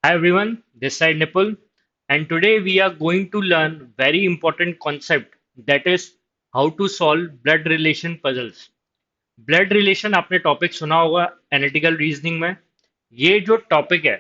Hi everyone, this side Nipul, and today we are going to learn very important concept that is how to solve blood relation puzzles. Blood relation आपने topic सुना होगा analytical reasoning में। ये जो topic है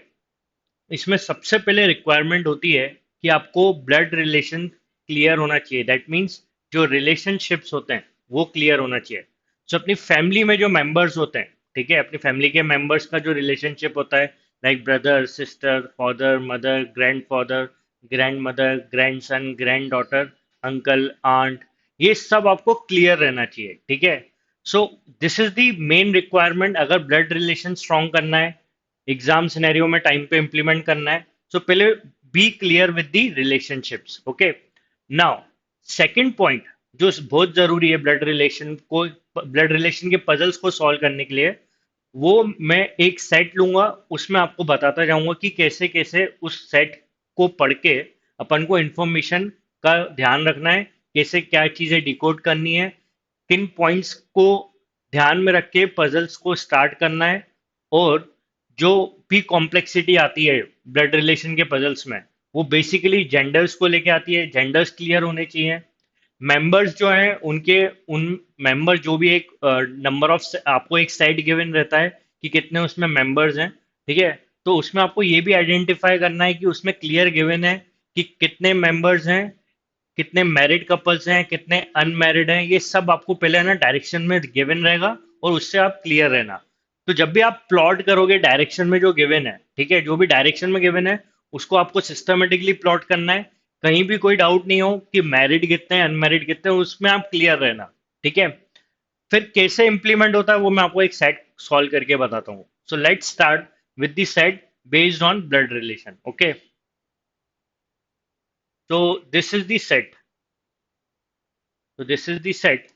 इसमें सबसे पहले रिक्वायरमेंट होती है कि आपको ब्लड रिलेशन क्लियर होना चाहिए। दैट मीन्स जो रिलेशनशिप्स होते हैं वो क्लियर होना चाहिए। सो अपनी फैमिली में जो मेंबर्स होते हैं, ठीक है, अपनी फैमिली के मेंबर्स का जो रिलेशनशिप होता है, like brother sister father mother grandfather grandmother grandson granddaughter uncle aunt, ये सब आपको क्लियर रहना चाहिए। ठीक है। So this is the main requirement अगर ब्लड रिलेशन स्ट्रॉन्ग करना है, एग्जाम सिनेरियो में टाइम पे इंप्लीमेंट करना है। सो पहले be clear with the relationships. Okay, now second point जो बहुत जरूरी है ब्लड रिलेशन के पजल्स को सॉल्व करने के लिए, वो मैं एक सेट लूंगा, उसमें आपको बताता जाऊंगा कि कैसे कैसे उस सेट को पढ़ के अपन को इंफॉर्मेशन का ध्यान रखना है, कैसे क्या चीजें डिकोड करनी है, किन पॉइंट्स को ध्यान में रख के पजल्स को स्टार्ट करना है। और जो भी कॉम्प्लेक्सिटी आती है ब्लड रिलेशन के पजल्स में, वो बेसिकली जेंडर्स को लेके आती है। जेंडर्स क्लियर होने चाहिए। मेंबर्स जो हैं उनके, उन मेंबर जो भी एक नंबर ऑफ, आपको एक सेट गिवन रहता है कि कितने उसमें मेंबर्स हैं। ठीक है। तो उसमें आपको ये भी आइडेंटिफाई करना है कि उसमें क्लियर गिवन है कि कितने मेंबर्स हैं, कितने मैरिड कपल्स हैं, कितने अनमैरिड हैं। ये सब आपको पहले ना डायरेक्शन में गिवन रहेगा और उससे आप क्लियर रहना। तो जब भी आप प्लॉट करोगे डायरेक्शन में जो गिवन है, ठीक है, जो भी डायरेक्शन में गिवन है उसको आपको सिस्टमेटिकली प्लॉट करना है। कहीं भी कोई डाउट नहीं हो कि मैरिड कितने हैं अनमैरिड कितने हैं, उसमें आप क्लियर रहना। ठीक है। फिर कैसे इंप्लीमेंट होता है वो मैं आपको एक सेट सॉल्व करके बताता हूँ। So let's start with the set based on blood relation. Okay, तो दिस इज द सेट। तो दिस इज द सेट।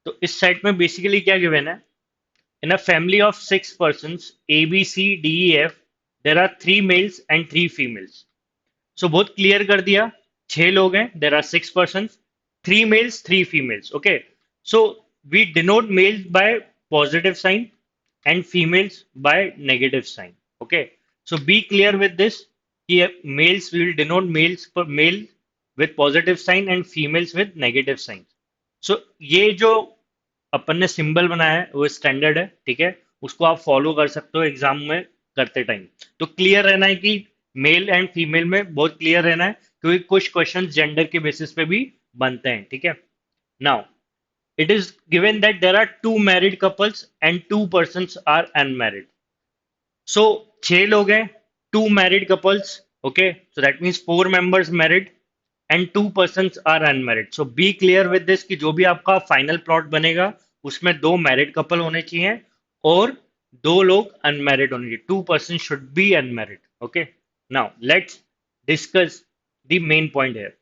तो इस सेट में बेसिकली क्या गिवन है, in a family of 6 persons A B C D E F, there are 3 males and 3 females। So बहुत clear कर दिया। 6 लोग हैं, there are 6 persons, 3 males 3 females। Okay, so we denote males by positive sign and females by negative sign. Okay, so be clear with this कि males will denote males पर male with positive sign and females with negative sign. So ये जो अपन ने symbol बनाया है वो standard है। ठीक है, उसको आप फॉलो कर सकते हो एग्जाम में करते टाइम। तो क्लियर रहना है कि मेल एंड फीमेल में बहुत क्लियर रहना है, क्योंकि कुछ क्वेश्चन जेंडर के बेसिस पे भी बनते हैं। ठीक है। Now it is given that there are 2 married couples and 2 persons are unmarried। So 6 लोग हैं, 2 married couples। Okay, so that means 4 members married and 2 persons are unmarried। So be clear with this कि जो भी आपका final plot बनेगा उसमें 2 married couple होने चाहिए और 2 लोग अनमैरिड होने चाहिए। 2 persons should be unmarried। Okay, now let's discuss the main point here।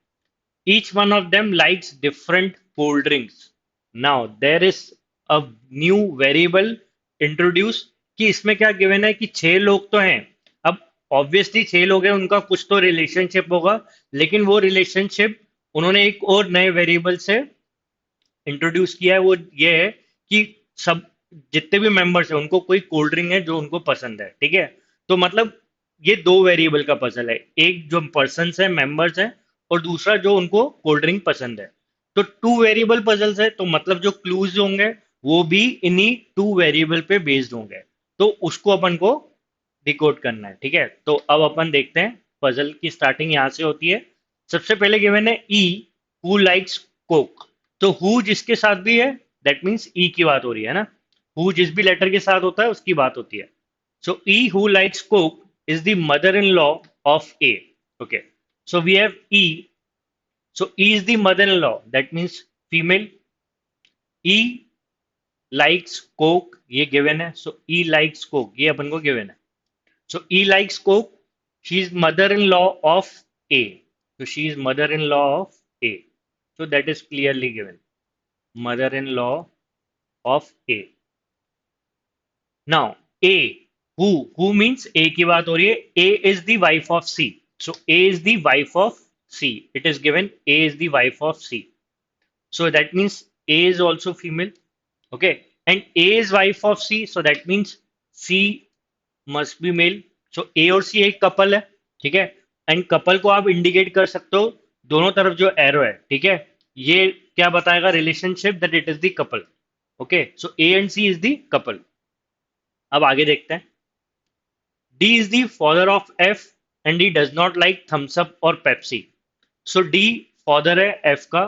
each one of them likes different cold drinks। Now there is a new variable introduced कि इसमें क्या गिवन है कि 6 लोग तो हैं। अब ऑब्वियसली 6 लोग हैं, उनका कुछ तो रिलेशनशिप होगा, लेकिन वो रिलेशनशिप उन्होंने एक और नए वेरिएबल से इंट्रोड्यूस किया है। वो ये है कि सब जितने भी मेंबर्स हैं उनको कोई कोल्ड ड्रिंक है जो उनको पसंद है। ठीक है। तो मतलब ये दो वेरिएबल का पजल है, एक जो पर्सन है मेंबर्स हैं और दूसरा जो उनको कोल्ड ड्रिंक पसंद है। तो 2 वेरिएबल पजल्स है, तो मतलब जो क्लूज होंगे वो भी इन्हीं 2 वेरिएबल पे बेस्ड होंगे। तो उसको अपन को डिकोड करना है। ठीक है, तो अब अपन देखते हैं पजल की स्टार्टिंग यहाँ से होती है। सबसे पहले गिवन है ई, हु लाइक्स कोक। तो हु जिसके साथ भी है दैट मीन्स ई की बात हो रही है ना। हु जिस भी लेटर के साथ होता है उसकी बात होती है। So E who likes Coke is the mother in law of A. Okay, so we have E. So E is the mother in law, that means female. E likes Coke ये given है, so ई likes Coke ये अपन को given है। So E likes Coke. She is mother-in-law of A. So she is mother-in-law of A. So that is clearly given. Mother-in-law of A. Now A, who means A की बात हो रही है। A is the wife of C. So A is the wife of C. It is given A is the wife of C. So that means A is also female. Okay, and A is wife of C. So that means C must be male। सो ए और सी एक couple है, ठीक है। And couple को आप indicate कर सकते हो दोनों तरफ जो एरो है, ठीक है। ये क्या बताएगा relationship that it is the couple. Okay, so A and C is the couple. अब आगे देखते हैं। D is the father of F and he does not like Thums Up और पेप्सी। सो डी फादर है F का,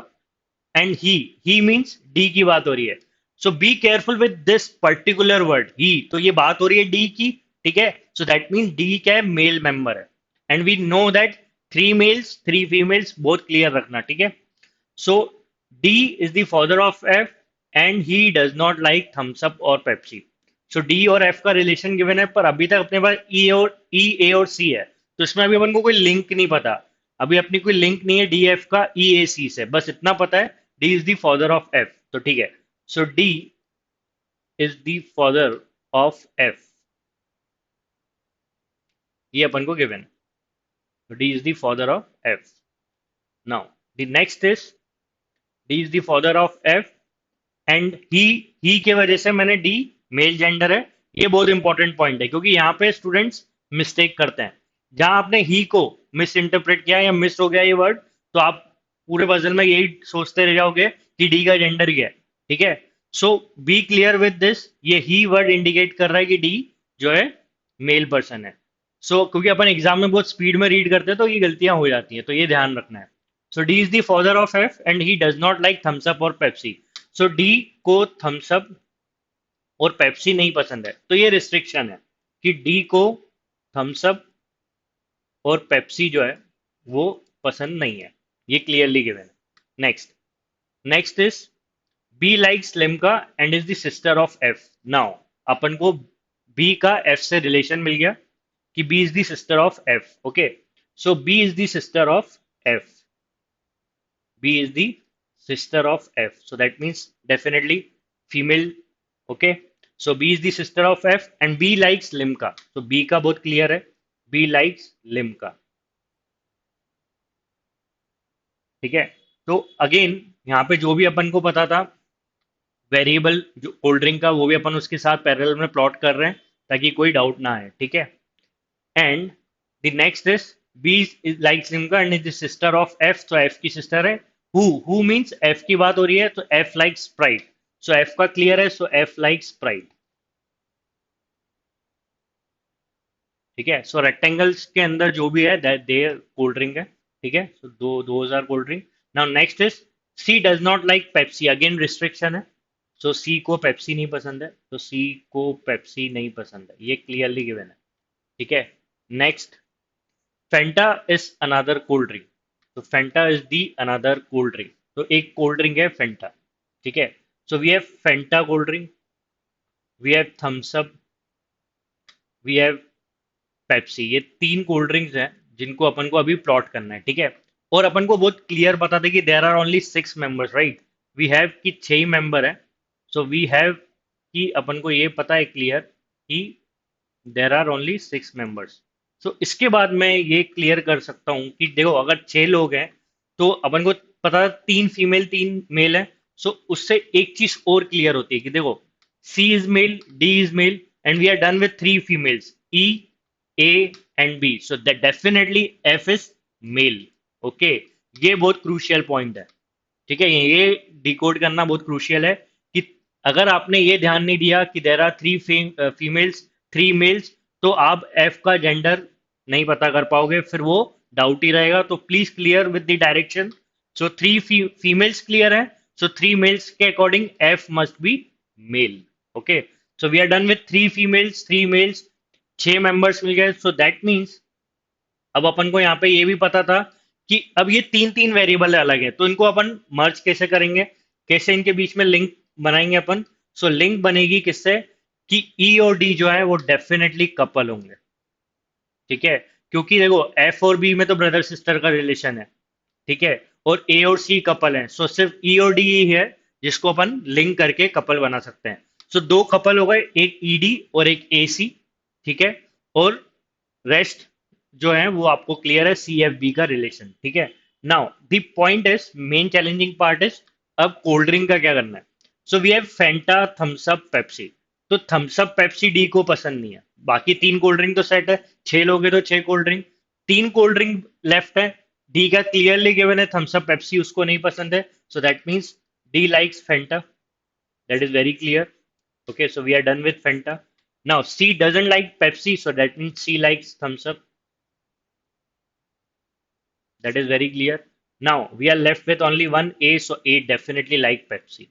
and he means D की बात हो रही है। So be careful with this particular word he, तो ये बात हो रही है डी की, ठीक है। सो दैट मीन्स डी क्या है, मेल मेंबर है। And we know that three males three females, बहुत क्लियर रखना, ठीक है। So D is the father of F and he does not like Thums Up और पेप्सी। सो डी और F का रिलेशन गिवन है, पर अभी तक अपने पास ई ए और सी है, तो इसमें अभी अपन को कोई लिंक नहीं पता। अभी अपनी कोई लिंक नहीं है डी एफ का ई ए सी से, बस इतना पता है D is the father of F, तो ठीक है। So D is the father of F, ये अपन को गिवन है। So D is the father of F. Now, the next is D is the father of F and he के वजह से मैंने D मेल जेंडर है। ये बहुत इंपॉर्टेंट पॉइंट है, क्योंकि यहाँ पे स्टूडेंट्स मिस्टेक करते हैं। जहां आपने ही को मिस इंटरप्रेट किया या मिस हो गया ये वर्ड, तो आप पूरे पजल में यही सोचते रह जाओगे कि डी का जेंडर क्या है, ठीक है। So be clear with this, ये ही वर्ड इंडिकेट कर रहा है कि डी जो है मेल पर्सन है। क्योंकि अपन एग्जाम में बहुत स्पीड में रीड करते हैं तो ये गलतियां हो जाती हैं, तो ये ध्यान रखना है। So D is the father of F and he does not like Thums Up और पेप्सी। सो डी को थम्स अप और पेप्सी नहीं पसंद है, तो ये रिस्ट्रिक्शन है कि डी को थम्स अप और पेप्सी जो है वो पसंद नहीं है, ये क्लियरली गिवन है। Next, next is B likes Limca and is the sister of F. Now अपन को बी का एफ से रिलेशन मिल गया कि B is the sister of F. Okay, so B is the sister of F, B is the sister of F, so that means definitely female. Okay, so B is the sister of F and B likes Limca, तो B का बहुत clear है, B likes Limca, ठीक है। तो again यहाँ पे जो भी अपन को पता था वेरिएबल जो कोल्ड ड्रिंक का, वो भी अपन उसके साथ पैरेलल में प्लॉट कर रहे हैं ताकि कोई डाउट ना आए, ठीक है। And the next is B is like Limca and is the sister of F, तो एफ की सिस्टर है। हु मीन्स एफ की बात हो रही है, तो F like Sprite, so F का क्लियर है, सो एफ लाइक स्प्राइट, ठीक है। सो रेक्टेंगल्स के अंदर जो भी है दैट दे कोल्ड ड्रिंक है, ठीक है। सो दो हजार cold drink. Now next is C does not like Pepsi, again restriction है। सो सी को पेप्सी नहीं पसंद है, तो सी को पेप्सी नहीं पसंद है, ये क्लियरली गिवन है, ठीक है। Next, Fanta is another cold drink, तो Fanta is the another cold drink, तो एक कोल्ड ड्रिंक है फेंटा, ठीक है। So we have Fanta cold drink, we have Thums Up, we have Pepsi, ये तीन कोल्ड ड्रिंक्स हैं जिनको अपन को अभी प्लॉट करना है, ठीक है। और अपन को बहुत क्लियर पता था कि there are only 6 members, right. We have कि 6 मेंबर है, सो वी हैव कि अपन को ये पता है क्लियर कि देर आर ओनली 6 मेंबर्स। सो इसके बाद मैं ये क्लियर कर सकता हूँ कि देखो अगर 6 लोग हैं तो अपन को पता था 3 फीमेल 3 मेल है। सो उससे एक चीज और क्लियर होती है कि देखो C is male, D is male and we are done with 3 females, E A and B, so that definitely F is male. Okay, ये बहुत क्रूशियल पॉइंट है, ठीक है। ये डिकोड करना बहुत क्रूशियल है कि अगर आपने ये ध्यान नहीं दिया कि देर आर 3 फीमेल्स 3 मेल्स, तो आप एफ का जेंडर नहीं पता कर पाओगे, फिर वो डाउट ही रहेगा। तो please clear with the direction. So 3 females clear है, सो 3 मेल्स के according F must be male. Okay, so we are done with 3 females 3 males, 6 members मिल गए। सो दैट मीन्स अब अपन को यहाँ पे ये भी पता था कि अब ये तीन तीन वेरिएबल अलग है, तो इनको अपन मर्ज कैसे करेंगे, कैसे इनके बीच में लिंक बनाएंगे अपन। सो लिंक बनेगी किससे कि ई और डी जो है वो डेफिनेटली कपल होंगे, ठीक है। क्योंकि देखो एफ और बी में तो ब्रदर सिस्टर का रिलेशन है, ठीक है, और ए और सी कपल हैं। सो सिर्फ ई और डी ही है जिसको अपन लिंक करके कपल बना सकते हैं। सो दो कपल हो गए, एक ईडी और एक ए सी, ठीक है। और रेस्ट जो है वो आपको क्लियर है, सी एफ बी का रिलेशन, ठीक है। Now the point is, main challenging part is अब कोल्ड ड्रिंक का क्या करना है। So we have Fanta Thums Up Pepsi, तो थम्स अप पेप्सी डी को पसंद नहीं है, बाकी 3 कोल्ड ड्रिंक तो सेट है, 6 लोगे तो 6 cold drink, 3 cold drink left है। डी का क्लियरली गिवन है, थम्स अप पेप्सी उसको नहीं पसंद है, so that means D likes Fanta, that is very clear. Okay, so we are done with Fanta. Now C doesn't like Pepsi, so that means C likes Thumbs Up. That is very clear. Now we are left with only one A, so A definitely like Pepsi.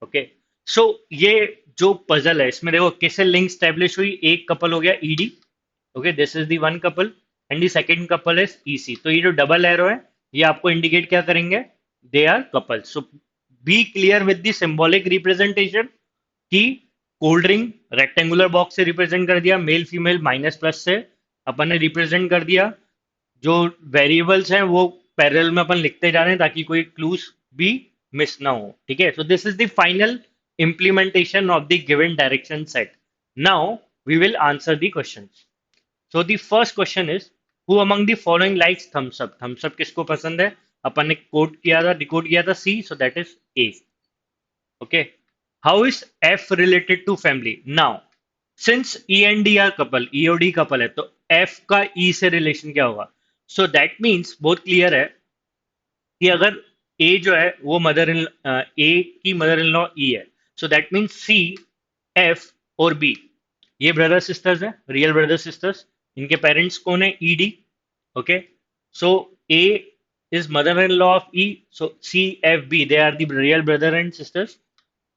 Okay, so ये जो puzzle है इसमें देखो किससे link establish हुई, एक couple हो गया ED, okay this is the one couple, and the second couple is EC. तो ये जो डबल एरो है ये आपको इंडिकेट क्या करेंगे, they are couple. So be clear with the symbolic representation कि कोल्ड ड्रिंक रेक्टेंगुलर बॉक्स से रिप्रेजेंट कर दिया, मेल फीमेल माइनस प्लस से अपन ने रिप्रेजेंट कर दिया, जो वेरिएबल्स हैं वो पैरेलल में अपन लिखते जा रहे हैं ताकि कोई क्लूज भी मिस ना हो, ठीक है। So this is the final implementation of the given direction set. Now we will answer the questions. So the first question is, who among the following likes thumbs up? Thumbs up किसको पसंद है, अपन ने code किया था, decode किया था C, so that is A. Okay. How is F related to family? Now since E and D are couple, E और D couple है, तो F का E से रिलेशन क्या होगा? So that means बहुत क्लियर है कि अगर ए जो है वो मदर इन ए की मदर इन लॉ ई है, so that means C, F और बी ये ब्रदर सिस्टर्स हैं, रियल ब्रदर सिस्टर्स। इनके पेरेंट्स कौन है, E D. Okay, so A is mother in law of E, so C F B they are the real brother and sisters,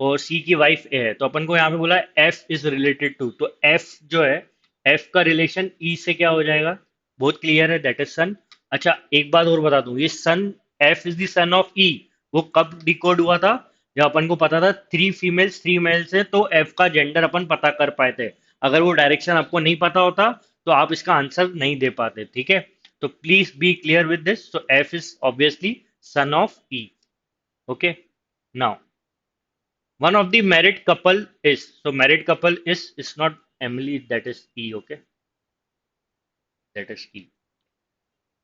और C की wife ए है, तो अपन को यहाँ पे बोला एफ इज रिलेटेड टू, तो एफ जो है एफ का रिलेशन ई से क्या हो जाएगा, बहुत क्लियर है, दैट इज सन। अच्छा एक बात और बता दूं, ये son, F is the son of E, वो कब डिकोड हुआ था, जब अपन को पता था 3 फीमेल्स 3 मेल्स है, तो एफ का जेंडर अपन पता कर पाए थे। अगर वो डायरेक्शन आपको नहीं पता होता तो आप इसका आंसर नहीं दे पाते, ठीक है। तो please be clear with this, so F is obviously sun of E. Okay, now one of the married couple is, so married couple is not Emily, that is E, okay, that is E.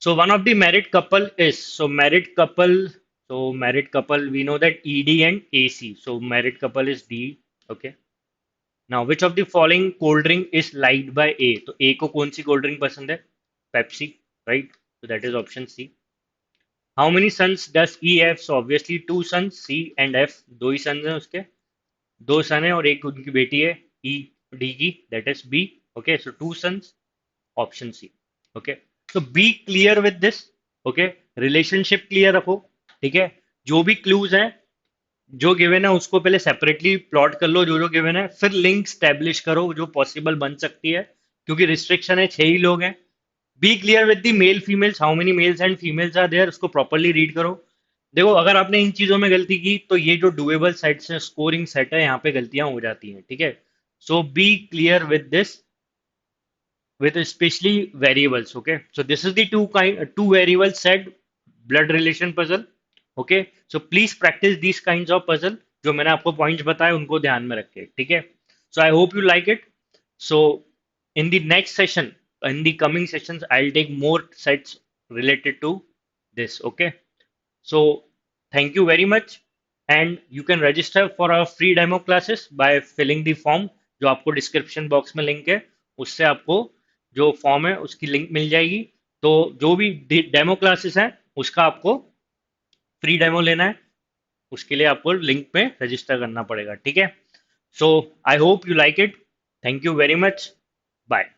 So one of the married couple is, so married couple, so married couple we know that ED and AC, so married couple is D, okay. Now which of the following cold drink is liked by A? तो A को कौन सी cold drink पसंद है, Pepsi, right, so that is option C. How many sons does E have? So obviously two sons, C and F, दो ही sons हैं उसके, 2 सन है और एक उनकी बेटी है ई डी की, that is B. Okay, so 2 sons, option C. Okay, so be clear with this, okay, relationship clear रखो, ठीक है। जो भी क्लूज हैं जो गिवन है उसको पहले सेपरेटली प्लॉट कर लो, जो जो गिवन है, फिर लिंक स्टैब्लिश करो जो पॉसिबल बन सकती है, क्योंकि रिस्ट्रिक्शन है 6 ही लोग हैं। Be clear with the male females, how many males and females are there, उसको प्रॉपरली रीड करो। देखो अगर आपने इन चीजों में गलती की तो ये जो डुएबल सेट्स है, स्कोरिंग सेट है, यहाँ पे गलतियां हो जाती हैं, ठीक है। So be clear with this, with especially variables, okay, so this is the two variable set blood relation puzzle, okay, so please practice these kinds of puzzle, जो मैंने आपको पॉइंट्स बताए उनको ध्यान में रखें, ठीक है। So I hope you like it. So in the next session, in the coming sessions, I'll take more sets related to this, okay. So thank you very much, and you can register for our free demo classes by filling the form, जो आपको description box में link है, उससे आपको जो form है उसकी link मिल जाएगी। तो जो भी डेमो क्लासेस हैं उसका आपको फ्री डेमो लेना है, उसके लिए आपको लिंक में रजिस्टर करना पड़ेगा, ठीक है। So I hope you like it, thank you very much, bye.